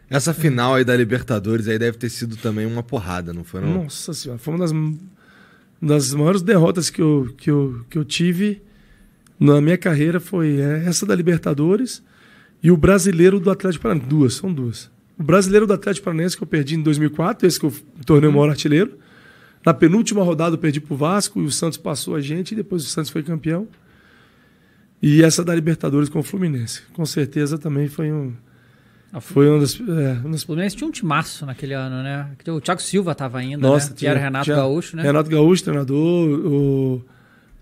Essa final aí da Libertadores aí deve ter sido também uma porrada, não foi não? Nossa senhora, foi uma das maiores derrotas que eu tive na minha carreira, foi essa da Libertadores e o Brasileiro do Atlético Paranaense. São duas. O Brasileiro do Atlético Paranaense que eu perdi em 2004, esse que eu tornei o maior artilheiro. Na penúltima rodada eu perdi pro Vasco e o Santos passou a gente e depois o Santos foi campeão. E essa da Libertadores com o Fluminense. Com certeza também foi uma das... O Fluminense tinha um timaço naquele ano, né? O Thiago Silva estava ainda, Nossa, né? Que era Renato Gaúcho, né? Renato Gaúcho, treinador, o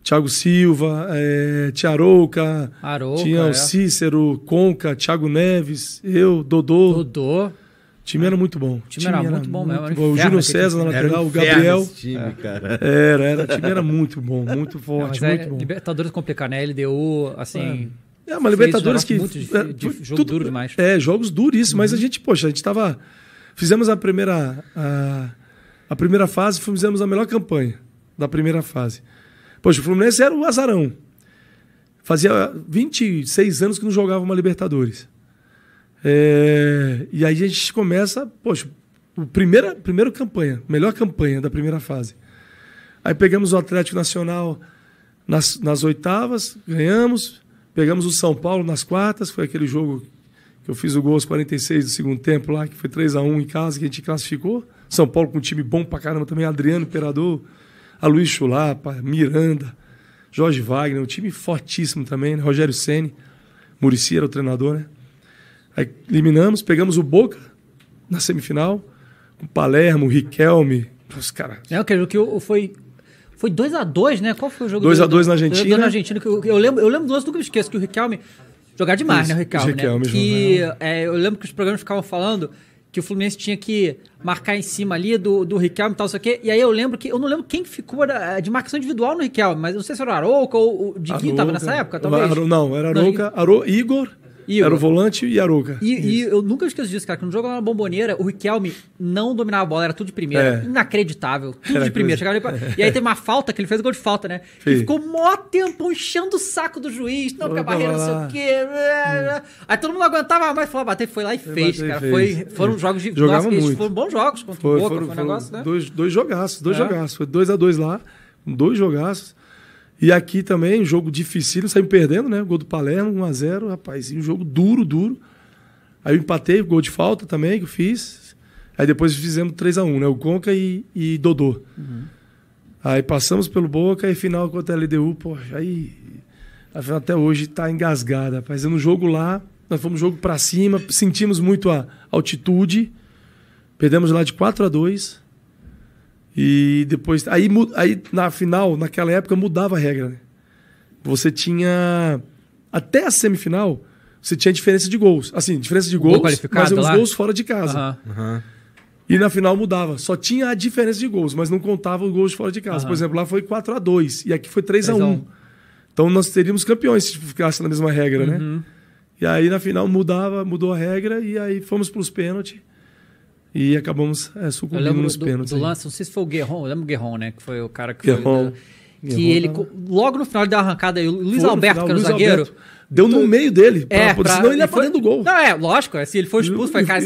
Thiago Silva, Tiarouca, tinha o Cícero, Conca, Thiago Neves, eu, Dodô. O time era muito bom. O time era muito bom mesmo. O Júnior César na lateral, o Gabriel. Time, cara. O time era muito bom, muito forte, muito bom. Libertadores complicado, né? LDU, assim... Mas Libertadores que... Jogo duro demais. Jogos duríssimos, mas a gente tava... Fizemos a primeira fase, fizemos a melhor campanha da primeira fase. Poxa, o Fluminense era o azarão. Fazia 26 anos que não jogava uma Libertadores. E aí a gente começa, primeira campanha, melhor campanha da primeira fase. Aí pegamos o Atlético Nacional nas oitavas, ganhamos, pegamos o São Paulo nas quartas, foi aquele jogo que eu fiz o gol aos 46 do segundo tempo lá, que foi 3-1 em casa, que a gente classificou. São Paulo com um time bom pra caramba também, Adriano Imperador, Aloysio Chulapa, Miranda, Jorge Wagner, um time fortíssimo também, né? Rogério Ceni, Muricy era o treinador, né? Aí eliminamos, pegamos o Boca na semifinal, com Palermo, Riquelme, os caras. Foi 2-2, né? Qual foi o jogo? 2-2 na Argentina. 2-2 na Argentina. Eu lembro do lance, nunca me esqueço, que o Riquelme... Jogar demais, né, o Riquelme? Eu lembro que os programas ficavam falando que o Fluminense tinha que marcar em cima ali do Riquelme e tal, sei o quê. E aí eu não lembro quem ficou de marcação individual no Riquelme, mas não sei se era o Arouca ou o Diguinho estava nessa época, talvez. Não, era Arouca, Igor. Era o volante e Arouca. E eu nunca esqueço disso, cara. Quando jogou lá na Bomboneira, o Riquelme não dominava a bola, era tudo de primeira. Inacreditável. Tudo de primeira. E aí teve uma falta, que ele fez o gol de falta, né? E ficou mó tempo enchendo o saco do juiz. Não, porque a barreira não sei o quê. Aí todo mundo aguentava mais, falou, bater, foi lá e fez, cara. Foram jogos de... Jogava muito. Foram bons jogos contra o Boca, foi um negócio, né? Dois jogaços. Foi 2-2 lá, 2 jogaços. E aqui também, um jogo difícil, saímos perdendo, né? O gol do Palermo, 1-0, rapaz. Um jogo duro. Aí eu empatei, o gol de falta também, que eu fiz. Aí depois fizemos 3-1, né? O Conca e Dodô. Aí passamos pelo Boca e final contra a LDU, poxa, aí... Até hoje tá engasgada, rapaz. No jogo lá, nós fomos jogo pra cima, sentimos muito a altitude. Perdemos lá de 4-2. E depois... Aí na final, naquela época, mudava a regra, né? Você tinha... Até a semifinal, você tinha diferença de gols. Assim, diferença de gols, mas os gols fora de casa. E na final mudava. Só tinha a diferença de gols, mas não contava os gols de fora de casa. Por exemplo, lá foi 4-2 e aqui foi 3-1. Então nós teríamos campeões se ficasse na mesma regra, né? E aí na final mudou a regra e aí fomos para os pênaltis. E acabamos sucumbindo nos pênaltis. Do lance, não sei se foi o Guerron, eu lembro o Guerron, né? Que foi o cara que foi... Que ele, logo no final, ele deu uma arrancada aí. O Luiz Alberto, que era o zagueiro... Alberto. Deu no meio dele, senão ele ia pra dentro do gol. Não, lógico, se ele for expulso, foi, cara,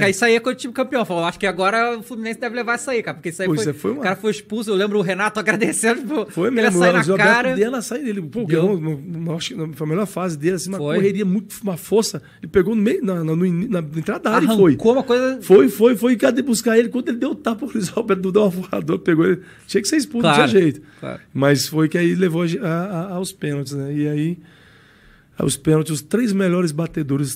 isso aí é quando o time campeão. Falou, acho que agora o Fluminense deve levar isso aí, cara, porque isso aí o cara foi expulso, eu lembro o Renato agradecendo, foi mesmo, ele sair na cara. Deu na saída dele, pô, acho que foi a melhor fase dele, assim, uma correria, uma força, ele pegou no meio, na entrada da área e foi. Arrancou uma coisa... Foi, cadê buscar ele, quando ele deu o tapa, o Luiz Alberto deu uma voadora, pegou ele, tinha que ser expulso, não tinha jeito. Mas foi que aí levou aos pênaltis, né, e aí... Os pênaltis, os 3 melhores batedores,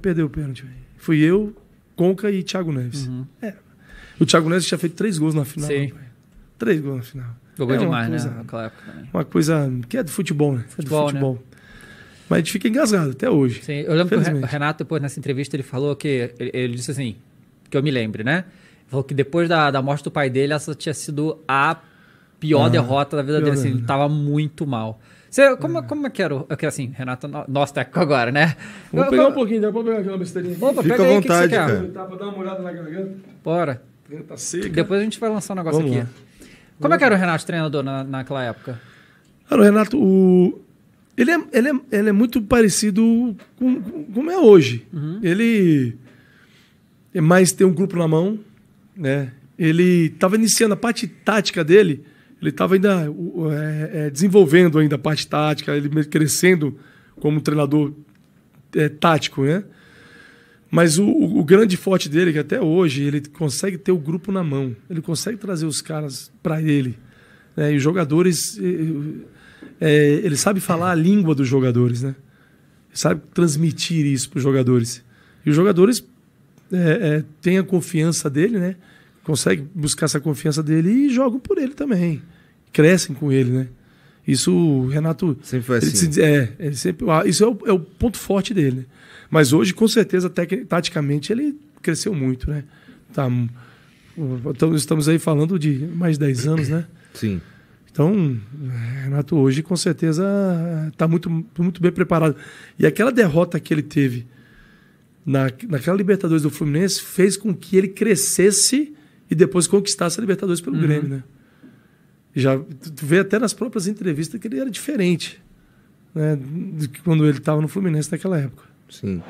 perdeu o pênalti. Fui eu, Conca e Thiago Neves. O Thiago Neves tinha feito 3 gols na final. Sim. 3 gols na final. Jogou demais, né? Naquela época também. Uma coisa que é do futebol, né? Futebol. Né? Mas a gente fica engasgado até hoje. Sim, eu lembro que o Renato, depois nessa entrevista, ele falou que... Ele disse assim, que eu me lembre, né? Ele falou que depois da morte do pai dele, essa tinha sido a pior derrota da vida dele. Assim, ele estava muito mal. Como é que era? Assim, Renato, nosso técnico agora, né? Vamos pegar um pouquinho, dá pra pegar aquela besteirinha aqui. Opa, fica à vontade, cara. Pra dar uma olhada na garganta. Bora. Tá seca. Depois a gente vai lançar um negócio aqui. Lá. Como é que era o Renato treinador naquela época? Cara, o Renato, ele é muito parecido com como é hoje. Ele mas tem um grupo na mão, né? Ele estava iniciando a parte tática dele, ele estava ainda desenvolvendo ainda a parte tática, ele crescendo como treinador tático, né? Mas o grande forte dele, que até hoje ele consegue ter o grupo na mão, ele consegue trazer os caras para ele, né? E os jogadores, ele sabe falar a língua dos jogadores, né? Ele sabe transmitir isso para os jogadores. E os jogadores têm a confiança dele, né? Conseguem buscar essa confiança dele e jogam por ele também. Crescem com ele, né? Isso o Renato... Sempre foi assim. Ele sempre, isso é o ponto forte dele. Né? Mas hoje, com certeza, taticamente, ele cresceu muito, né? Estamos aí falando de mais de 10 anos, né? Sim. Então, Renato hoje, com certeza, está muito, muito bem preparado. E aquela derrota que ele teve naquela Libertadores do Fluminense fez com que ele crescesse e depois conquistasse a Libertadores pelo Grêmio, né? Já tu vê até nas próprias entrevistas que ele era diferente, né, do que quando ele estava no Fluminense naquela época. Sim.